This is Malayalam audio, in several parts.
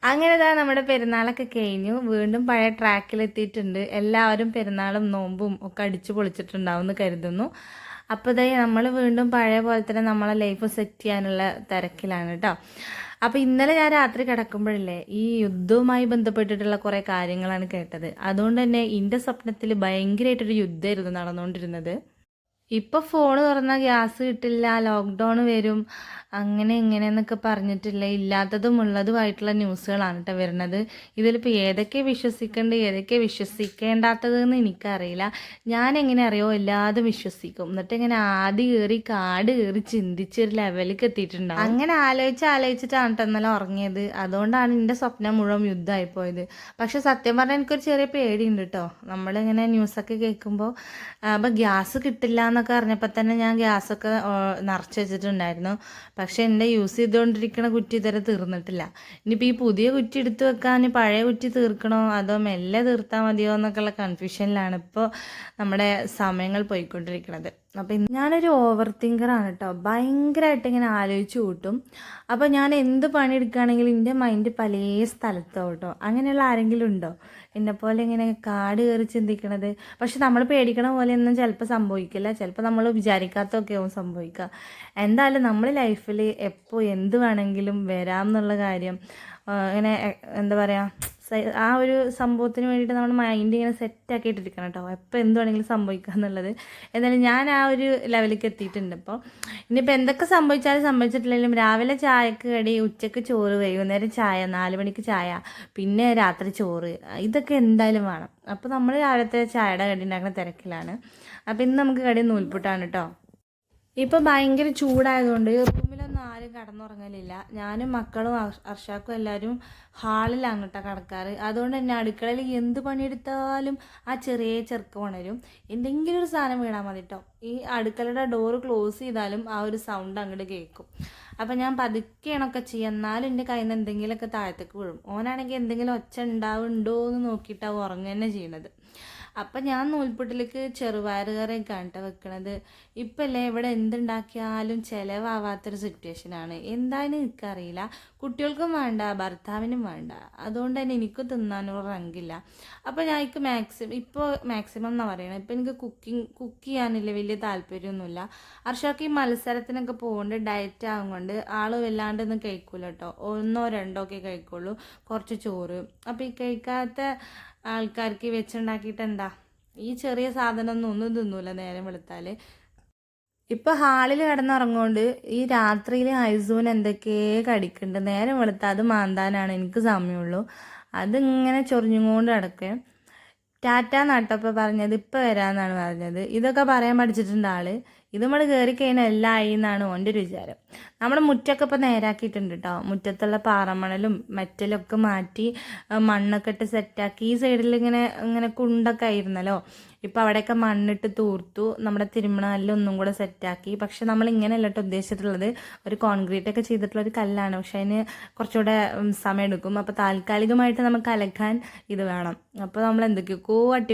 അങ്ങനെ നമ്മുടെ പെരുന്നാളൊക്കെ കഴിഞ്ഞു. വീണ്ടും പഴയ ട്രാക്കിലെത്തിയിട്ടുണ്ട്. എല്ലാവരും പെരുന്നാളും നോമ്പും ഒക്കെ അടിച്ചു പൊളിച്ചിട്ടുണ്ടാവും എന്ന് കരുതുന്നു. അപ്പോൾ നമ്മൾ വീണ്ടും പഴയ പോലെ തന്നെ നമ്മളെ ലൈഫ് സെറ്റ് ചെയ്യാനുള്ള തിരക്കിലാണ് കേട്ടോ. അപ്പോൾ ഇന്നലെ ഞാൻ രാത്രി കിടക്കുമ്പോഴല്ലേ ഈ യുദ്ധവുമായി ബന്ധപ്പെട്ടിട്ടുള്ള കുറേ കാര്യങ്ങളാണ് കേട്ടത്. അതുകൊണ്ട് തന്നെ എൻ്റെ സ്വപ്നത്തിൽ ഭയങ്കരമായിട്ടൊരു യുദ്ധമായിരുന്നു നടന്നുകൊണ്ടിരുന്നത്. ഇപ്പോൾ ഫോൺ തുറന്നാൽ ഗ്യാസ് കിട്ടില്ല, ലോക്ക്ഡൗൺ വരും, അങ്ങനെ ഇങ്ങനെയെന്നൊക്കെ പറഞ്ഞിട്ടില്ല ഇല്ലാത്തതും ഉള്ളതുമായിട്ടുള്ള ന്യൂസുകളാണ് കേട്ടോ വരുന്നത്. ഇതിലിപ്പോൾ ഏതൊക്കെ വിശ്വസിക്കേണ്ടത് ഏതൊക്കെ വിശ്വസിക്കേണ്ടാത്തതെന്ന് എനിക്കറിയില്ല. ഞാൻ എങ്ങനെ അറിയോ എല്ലാതും വിശ്വസിക്കും. എന്നിട്ട് ഇങ്ങനെ ആദ്യ കയറി കാട് കയറി ചിന്തിച്ചൊരു ലെവലിലേക്ക് എത്തിയിട്ടുണ്ടാവും. അങ്ങനെ ആലോചിച്ചിട്ടാണ് കേട്ടോ ഇന്നലെ ഉറങ്ങിയത്. അതുകൊണ്ടാണ് എൻ്റെ സ്വപ്നം മുഴുവൻ യുദ്ധമായിപ്പോയത്. പക്ഷെ സത്യം പറഞ്ഞാൽ എനിക്കൊരു ചെറിയ പേടിയുണ്ട് കേട്ടോ. നമ്മളിങ്ങനെ ന്യൂസൊക്കെ കേൾക്കുമ്പോൾ അപ്പോൾ ഗ്യാസ് കിട്ടില്ല എന്നൊക്കെ അറിഞ്ഞപ്പോൾ തന്നെ ഞാൻ ഗ്യാസൊക്കെ നിറച്ച് വെച്ചിട്ടുണ്ടായിരുന്നു. പക്ഷെ എൻ്റെ യൂസ് ചെയ്തുകൊണ്ടിരിക്കുന്ന കുറ്റി ഇതുവരെ തീർന്നിട്ടില്ല. ഇനിയിപ്പോൾ ഈ പുതിയ കുറ്റി എടുത്തു വെക്കാൻ പഴയ കുറ്റി തീർക്കണോ അതോ മെല്ലെ തീർത്താൽ മതിയോ എന്നൊക്കെയുള്ള കൺഫ്യൂഷനിലാണ് ഇപ്പോൾ നമ്മുടെ സമയങ്ങൾ പോയിക്കൊണ്ടിരിക്കുന്നത്. അപ്പം ഞാനൊരു ഓവർ തിങ്കറാണ് കേട്ടോ. ഭയങ്കരമായിട്ട് ഇങ്ങനെ ആലോചിച്ച് കൂട്ടും. അപ്പോൾ ഞാൻ എന്ത് പണിയെടുക്കുകയാണെങ്കിലും എൻ്റെ മൈൻഡ് പല സ്ഥലത്തോ കേട്ടോ. അങ്ങനെയുള്ള ആരെങ്കിലും ഉണ്ടോ എന്നെപ്പോലെ ഇങ്ങനെ കാട് കയറി ചിന്തിക്കണത്? പക്ഷെ നമ്മൾ പേടിക്കണ പോലെയൊന്നും ചിലപ്പോൾ സംഭവിക്കില്ല. ചിലപ്പോൾ നമ്മൾ വിചാരിക്കാത്തൊക്കെ ആവും സംഭവിക്കുക. എന്തായാലും നമ്മൾ ലൈഫിൽ എപ്പോൾ എന്ത് വേണമെങ്കിലും വരാം എന്നുള്ള കാര്യം ഇങ്ങനെ എന്താ പറയുക, ആ ഒരു സംഭവത്തിന് വേണ്ടിയിട്ട് നമ്മുടെ മൈൻഡ് ഇങ്ങനെ സെറ്റാക്കിയിട്ടിരിക്കണം കേട്ടോ. എപ്പോൾ എന്ത് വേണമെങ്കിലും സംഭവിക്കുക എന്നുള്ളത്. എന്നാലും ഞാൻ ആ ഒരു ലെവലിലേക്ക് എത്തിയിട്ടുണ്ട്. അപ്പോൾ ഇനിയിപ്പോൾ എന്തൊക്കെ സംഭവിച്ചാലും സംഭവിച്ചിട്ടില്ലെങ്കിലും രാവിലെ ചായക്ക് കടി, ഉച്ചയ്ക്ക് ചോറ്, വൈകുന്നേരം ചായ, 4 മണിക്ക് ചായ, പിന്നെ രാത്രി ചോറ്, ഇതൊക്കെ എന്തായാലും വേണം. അപ്പോൾ നമ്മൾ രാവിലത്തെ ചായയുടെ കടി ഉണ്ടാക്കുന്ന തിരക്കിലാണ്. അപ്പോൾ ഇന്ന് നമുക്ക് കടി നൂൽപുട്ടാണ് കേട്ടോ. ഇപ്പോൾ ഭയങ്കര ചൂടായതുകൊണ്ട് റൂമിലൊന്നും ആരും കടന്നുറങ്ങലില്ല. ഞാനും മക്കളും അർഷാക്കും എല്ലാവരും ഹാളിലാണ് കേട്ടോ കിടക്കാറ്. അതുകൊണ്ട് തന്നെ അടുക്കളയിൽ എന്ത് പണിയെടുത്താലും ആ ചെറിയ ചെറുക്കം ഉണരും. എന്തെങ്കിലും ഒരു സാധനം വീണാൽ മതി കേട്ടോ. ഈ അടുക്കളയുടെ ഡോറ് ക്ലോസ് ചെയ്താലും ആ ഒരു സൗണ്ട് അങ്ങോട്ട് കേൾക്കും. അപ്പം ഞാൻ പതുക്കെയാണൊക്കെ ചെയ്യുക. എന്നാലും എൻ്റെ കയ്യിൽ നിന്ന് എന്തെങ്കിലുമൊക്കെ താഴത്തേക്ക് വീഴും. ഓനാണെങ്കിൽ എന്തെങ്കിലും ഒച്ച ഉണ്ടാവുന്നുണ്ടോ എന്ന് നോക്കിയിട്ടാവും ഉറങ്ങുക തന്നെ ചെയ്യണത്. അപ്പം ഞാൻ നൂൽപുട്ടിലേക്ക് ചെറുപയർ കറിയൊക്കെയാണ് കേട്ടോ വെക്കണത്. ഇപ്പം അല്ലേ ഇവിടെ എന്തുണ്ടാക്കിയാലും ചിലവാവാത്തൊരു സിറ്റുവേഷനാണ്. എന്തായാലും എനിക്കറിയില്ല. കുട്ടികൾക്കും വേണ്ട, ഭർത്താവിനും വേണ്ട. അതുകൊണ്ട് തന്നെ എനിക്ക് തിന്നാനൊരു റങ്കില്ല. അപ്പോൾ ഞാൻ ഇപ്പോൾ മാക്സിമം എന്നാണ് പറയണത്. ഇപ്പം എനിക്ക് കുക്ക് ചെയ്യാനില്ല വലിയ താല്പര്യമൊന്നുമില്ല. അർഷാക്ക് ഈ മത്സരത്തിനൊക്കെ പോകുകൊണ്ട് ഡയറ്റ് ആകുകൊണ്ട് ആൾ വല്ലാണ്ടൊന്നും കഴിക്കൂല കേട്ടോ. 1 2 ഒക്കെ കഴിക്കുള്ളൂ, കുറച്ച് ചോറ്. അപ്പോൾ ഈ കഴിക്കാത്ത ആൾക്കാർക്ക് വെച്ചുണ്ടാക്കിയിട്ട് എന്താ, ഈ ചെറിയ സാധനമൊന്നും തിന്നൂല നേരം വെളുത്താൽ. ഇപ്പം ഹാളിൽ കിടന്നുറങ്ങുകൊണ്ട് ഈ രാത്രിയിൽ ഐസൂന് എന്തൊക്കെ കടിക്കുന്നുണ്ട്. നേരം വെളുത്താൽ അത് മാന്താനാണ് എനിക്ക് സമയമുള്ളൂ. അതിങ്ങനെ ചൊറിഞ്ഞുകൊണ്ട് കിടക്കുകയും ടാറ്റ നട്ടപ്പോൾ പറഞ്ഞത് ഇപ്പം വരാമെന്നാണ് പറഞ്ഞത്. ഇതൊക്കെ പറയാൻ പഠിച്ചിട്ടുണ്ട് ആള്. ഇത് നമ്മൾ കയറി കഴിഞ്ഞാൽ എല്ലാം ആയി എന്നാണ് ഓൻ്റെ ഒരു വിചാരം. നമ്മുടെ മുറ്റമൊക്കെ ഇപ്പോൾ നേരാക്കിയിട്ടുണ്ട് കേട്ടോ. മുറ്റത്തുള്ള പാറമണലും മെറ്റലൊക്കെ മാറ്റി മണ്ണൊക്കെ ഇട്ട് സെറ്റാക്കി. ഈ സൈഡിൽ ഇങ്ങനെ ഇങ്ങനെ കുണ്ടൊക്കെ ആയിരുന്നല്ലോ. ഇപ്പോൾ അവിടെയൊക്കെ മണ്ണിട്ട് തൂർത്തു. നമ്മുടെ തിരുമണ ഒന്നും കൂടെ സെറ്റാക്കി. പക്ഷെ നമ്മൾ ഇങ്ങനെയല്ല കേട്ടോ ഉദ്ദേശിച്ചിട്ടുള്ളത്. ഒരു കോൺക്രീറ്റ് ഒക്കെ ചെയ്തിട്ടുള്ള ഒരു കല്ലാണ്. പക്ഷെ അതിന് കുറച്ചുകൂടെ സമയം എടുക്കും. അപ്പോൾ താൽക്കാലികമായിട്ട് നമുക്ക് അലക്കാൻ ഇത് വേണം. അപ്പോൾ നമ്മൾ എന്തൊക്കെയൊക്കെ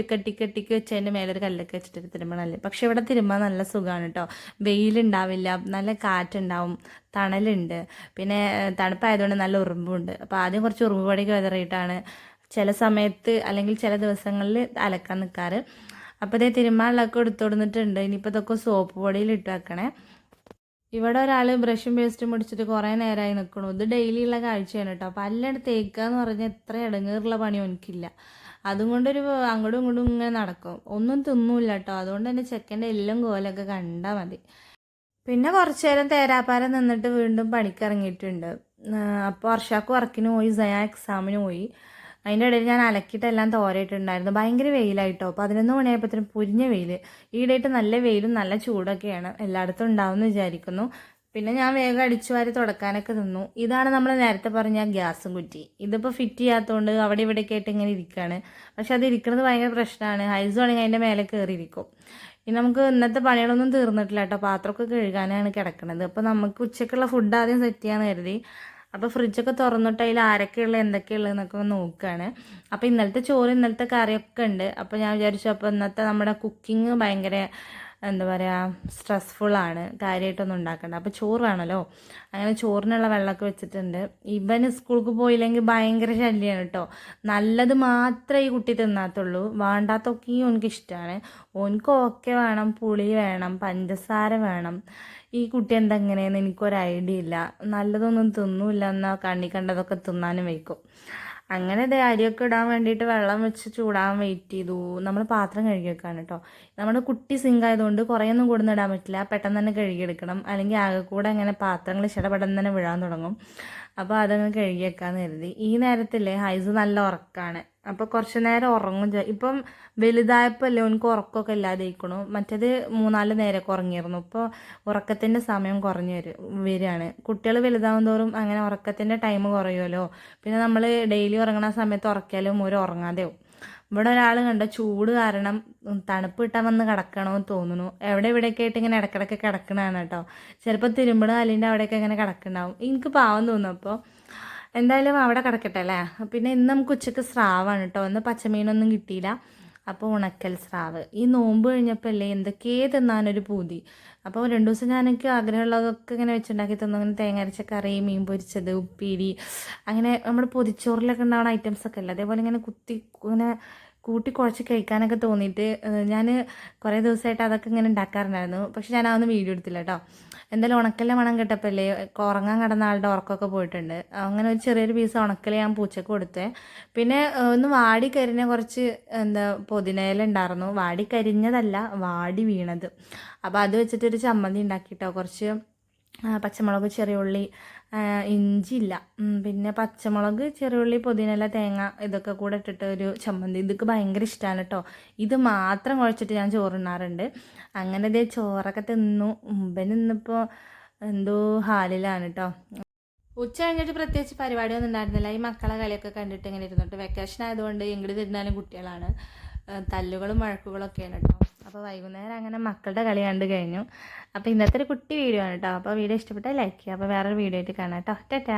അട്ടിക്ക് വെച്ചതിൻ്റെ മേലൊരു കല്ലൊക്കെ വെച്ചിട്ട് തിരുമണല്ലേ. പക്ഷെ ഇവിടെ തിരുമ്പാൻ നല്ല സുഖമാണ് കേട്ടോ. വെയിലുണ്ടാവില്ല, നല്ല കാറ്റുണ്ടാവും, തണലുണ്ട്, പിന്നെ തണുപ്പായതുകൊണ്ട് നല്ല ഉറുമ്പുണ്ട്. അപ്പോൾ ആദ്യം കുറച്ച് ഉറുമ്പ് പൊടിയൊക്കെ വിതറിയിട്ടാണ് ചില സമയത്ത് അല്ലെങ്കിൽ ചില ദിവസങ്ങളിൽ അലക്കാൻ നിൽക്കാറ്. അപ്പോൾ ഇതേ തിരുമാളിലൊക്കെ എടുത്തുകൊടുത്തിട്ടുണ്ട്. ഇനിയിപ്പോൾ ഇതൊക്കെ സോപ്പ് പൊടിയിൽ ഇട്ട് വെക്കണേ. ഇവിടെ ഒരാൾ ബ്രഷും പേസ്റ്റും പിടിച്ചിട്ട് കുറേ നേരമായി നിൽക്കണു. ഇത് ഡെയിലിയുള്ള കാഴ്ചയാണ് കേട്ടോ. പല്ലെടുത്ത് തേക്കുക എന്ന് പറഞ്ഞാൽ എത്ര ഇടങ്ങേറുള്ള പണി എനിക്കില്ല. അതും കൊണ്ടൊരു അങ്ങോട്ടും ഇങ്ങോട്ടും ഇങ്ങനെ നടക്കും. ഒന്നും തിന്നൂല്ല കേട്ടോ. അതുകൊണ്ട് തന്നെ ചെക്കൻ്റെ എല്ലും കോലൊക്കെ കണ്ടാൽ മതി. പിന്നെ കുറച്ച് നേരം തേരാപ്പാരം നിന്നിട്ട് വീണ്ടും പണിക്കിറങ്ങിയിട്ടുണ്ട്. അപ്പോൾ വർഷാക്ക് വർക്കിന് പോയി, സയാ എക്സാമിന് പോയി. അതിൻ്റെ ഇടയിൽ ഞാൻ അലക്കിയിട്ടെല്ലാം തോരയിട്ടുണ്ടായിരുന്നു. ഭയങ്കര വെയിലായിട്ടോ. 11 മണിയായപ്പോഴത്തേനും പൊരിഞ്ഞ വെയിൽ. ഈയിടെയായിട്ട് നല്ല വെയിലും നല്ല ചൂടൊക്കെയാണ്. എല്ലായിടത്തും ഉണ്ടാവുമെന്ന് വിചാരിക്കുന്നു. പിന്നെ ഞാൻ വേഗം അടിച്ചു വാരി തുടക്കാനൊക്കെ നിന്നു. ഇതാണ് നമ്മൾ നേരത്തെ പറഞ്ഞ ഗ്യാസും കുറ്റി. ഇതിപ്പോൾ ഫിറ്റ് ചെയ്യാത്തതുകൊണ്ട് അവിടെ ഇവിടെയൊക്കെ ആയിട്ട് ഇങ്ങനെ ഇരിക്കുകയാണ്. പക്ഷെ അത് ഇരിക്കുന്നത് ഭയങ്കര പ്രശ്നമാണ്. ഹൈസ് ആണെങ്കിൽ അതിൻ്റെ മേലെ കയറിയിരിക്കും. ഇനി നമുക്ക് ഇന്നത്തെ പണികളൊന്നും തീർന്നിട്ടില്ല കേട്ടോ. പാത്രമൊക്കെ കഴുകാനാണ് കിടക്കുന്നത്. അപ്പോൾ നമുക്ക് ഉച്ചക്കുള്ള ഫുഡ് ആദ്യം സെറ്റ് ചെയ്യാമെന്ന് കരുതി. അപ്പോൾ ഫ്രിഡ്ജൊക്കെ തുറന്നിട്ട് അതിൽ ആരൊക്കെയുള്ള എന്തൊക്കെയുള്ളതെന്നൊക്കെ നോക്കുകയാണ്. അപ്പോൾ ഇന്നലത്തെ ചോറ് ഇന്നലത്തെ കറിയൊക്കെ ഉണ്ട്. അപ്പോൾ ഞാൻ വിചാരിച്ചു അപ്പോൾ ഇന്നത്തെ നമ്മുടെ കുക്കിംഗ് ഭയങ്കര എന്താ പറയുക സ്ട്രെസ്ഫുള്ളാണ്, കാര്യമായിട്ടൊന്നും ഉണ്ടാക്കണ്ട. അപ്പോൾ ചോറ് വേണമല്ലോ, അങ്ങനെ ചോറിനുള്ള വെള്ളമൊക്കെ വെച്ചിട്ടുണ്ട്. ഇവന് സ്കൂൾക്ക് പോയില്ലെങ്കിൽ ഭയങ്കര ശല്യമാണ് കേട്ടോ. നല്ലത് മാത്രമേ ഈ കുട്ടി തിന്നാത്തുള്ളൂ, വേണ്ടാത്തൊക്കെയും ഓനക്ക് ഇഷ്ടമാണ്. ഓനക്ക് ഓക്കെ വേണം, പുളി വേണം, പഞ്ചസാര വേണം. ഈ കുട്ടി എന്തെങ്ങനെയെന്ന് എനിക്കൊരു ഐഡിയ ഇല്ല. നല്ലതൊന്നും തിന്നൂല്ല, എന്നാൽ കണ്ണി കണ്ടതൊക്കെ തിന്നാനും വയ്ക്കും. അങ്ങനെ ദേ അരിയൊക്കെ ഇടാൻ വേണ്ടിയിട്ട് വെള്ളം വെച്ച് ചൂടാൻ വെയിറ്റ് ചെയ്തു. നമ്മൾ പാത്രം കഴുകി വെക്കാണ് കേട്ടോ. നമ്മുടെ കുട്ടി സിങ്ക് ആയതുകൊണ്ട് കുറേയൊന്നും കൊടുന്നിടാൻ പറ്റില്ല, പെട്ടെന്ന് തന്നെ കഴുകിയെടുക്കണം. അല്ലെങ്കിൽ ആകെ കൂടെ അങ്ങനെ പാത്രങ്ങൾ പെട്ടെന്ന് തന്നെ വീഴാൻ തുടങ്ങും. അപ്പോൾ അതങ്ങ് കഴുകി വെക്കാമെന്ന് കരുതി. ഈ നേരത്തില്ലേ ഹൈസ് നല്ല ഉറക്കമാണ്. അപ്പോൾ കുറച്ച് നേരം ഉറങ്ങും. ഇപ്പം വലുതായപ്പോൾ അല്ലേ ഓനക്ക് ഉറക്കമൊക്കെ ഇല്ലാതെ ഇരിക്കണു. മറ്റേത് 3-4 നേരമൊക്കെ ഉറങ്ങിയിരുന്നു. ഇപ്പോൾ ഉറക്കത്തിൻ്റെ സമയം കുറഞ്ഞ് വരികയാണ്. കുട്ടികൾ വലുതാവും തോറും അങ്ങനെ ഉറക്കത്തിൻ്റെ ടൈം കുറയുമല്ലോ. പിന്നെ നമ്മൾ ഡെയിലി ഉറങ്ങണ സമയത്ത് ഉറക്കിയാലും ഒരു ഉറങ്ങാതെയാവും. ഇവിടെ ഒരാൾ കണ്ട ചൂട് കാരണം തണുപ്പ് കിട്ടാൻ വന്ന് കിടക്കണമെന്ന് തോന്നുന്നു. ഇവിടെയൊക്കെ ആയിട്ട് ഇങ്ങനെ ഇടയ്ക്കിടയ്ക്ക് കിടക്കണതാണ് കേട്ടോ. ചിലപ്പോൾ തിരുമ്പട കാലിൻ്റെ അവിടെയൊക്കെ ഇങ്ങനെ കിടക്കുന്നുണ്ടാവും. എനിക്ക് പാവം തോന്നും. അപ്പോൾ എന്തായാലും അവിടെ കിടക്കട്ടെ അല്ലേ. പിന്നെ ഇന്ന് നമുക്ക് ഉച്ചയ്ക്ക് സ്രാവാണ് കേട്ടോ. ഇന്ന് പച്ചമീനൊന്നും കിട്ടിയില്ല, അപ്പോൾ ഉണക്കൽ സ്രാവ്. ഈ നോമ്പ് കഴിഞ്ഞപ്പോൾ അല്ലേ എന്തൊക്കെയോ തിന്നാനൊരു പൂതി. അപ്പോൾ 2 ദിവസം ഞാനൊക്കെ ആഗ്രഹമുള്ളതൊക്കെ ഇങ്ങനെ വെച്ചുണ്ടാക്കി തന്നു. അങ്ങനെ തേങ്ങ അരച്ച കറി, മീൻ പൊരിച്ചത്, ഉപ്പേരി, അങ്ങനെ നമ്മുടെ പൊതിച്ചോറിലൊക്കെ ഉണ്ടാവുന്ന ഐറ്റംസൊക്കെ അല്ലേ, അതേപോലെ ഇങ്ങനെ ഇങ്ങനെ കൂട്ടി കുഴച്ച് കഴിക്കാനൊക്കെ തോന്നിയിട്ട് ഞാൻ കുറേ ദിവസമായിട്ട് അതൊക്കെ ഇങ്ങനെ ഉണ്ടാക്കാറുണ്ടായിരുന്നു. പക്ഷെ ഞാൻ അതൊന്നും വീഡിയോ എടുത്തില്ല കേട്ടോ. എന്തായാലും ഉണക്കലിൻ്റെ മണം കേട്ടപ്പോഴല്ലേ ഉറങ്ങാൻ കിടന്ന ആളുടെ ഉറക്കമൊക്കെ പോയിട്ടുണ്ട്. അങ്ങനെ ഒരു ചെറിയൊരു പീസ് ഉണക്കൽ ഞാൻ പൂച്ചക്ക് കൊടുത്തേ. പിന്നെ ഒന്ന് വാടി കരിഞ്ഞ കുറച്ച് പുതിനയില ഉണ്ടായിരുന്നു. വാടി കരിഞ്ഞതല്ല, വാടി വീണത്. അപ്പോൾ അത് വെച്ചിട്ടൊരു ചമ്മന്തി ഉണ്ടാക്കിയിട്ടോ. കുറച്ച് പച്ചമുളക്, ചെറിയ ഉള്ളി, ഇഞ്ചിയില്ല, പിന്നെ പച്ചമുളക്, ചെറിയുള്ളി, പുതിനയില, തേങ്ങ ഇതൊക്കെ കൂടെ ഇട്ടിട്ട് ഒരു ചമ്മന്തി. ഇതൊക്കെ ഭയങ്കര ഇഷ്ടമാണ് കേട്ടോ. ഇത് മാത്രം കുഴച്ചിട്ട് ഞാൻ ചോറുണ്ണാറുണ്ട്. അങ്ങനെ ഇതേ ചോറൊക്കെ തിന്നു. ഇന്നിപ്പോൾ എന്തോ ഹാലിലാണ് കേട്ടോ. ഉച്ച കഴിഞ്ഞിട്ട് പ്രത്യേകിച്ച് പരിപാടിയൊന്നും ഉണ്ടായിരുന്നില്ല. ഈ മക്കളെ കളിയൊക്കെ കണ്ടിട്ട് ഇങ്ങനെ ഇരുന്നിട്ട്, വെക്കേഷൻ ആയതുകൊണ്ട് എങ്ങോട്ട് തിരിഞ്ഞാലും കുട്ടികളാണ്, തല്ലുകളും വഴക്കുകളൊക്കെയാണ് കേട്ടോ. അപ്പോൾ വൈകുന്നേരം അങ്ങനെ മക്കളുടെ കളി കണ്ട് കഴിഞ്ഞു. അപ്പോൾ ഇന്നത്തെ ഒരു കുട്ടി വീഡിയോ ആണ് കേട്ടോ. അപ്പോൾ വീഡിയോ ഇഷ്ടപ്പെട്ടാൽ ലൈക്ക് ചെയ്യുക. അപ്പോൾ വേറൊരു വീഡിയോ ആയിട്ട് കാണാം കേട്ടോ. ടാറ്റാ.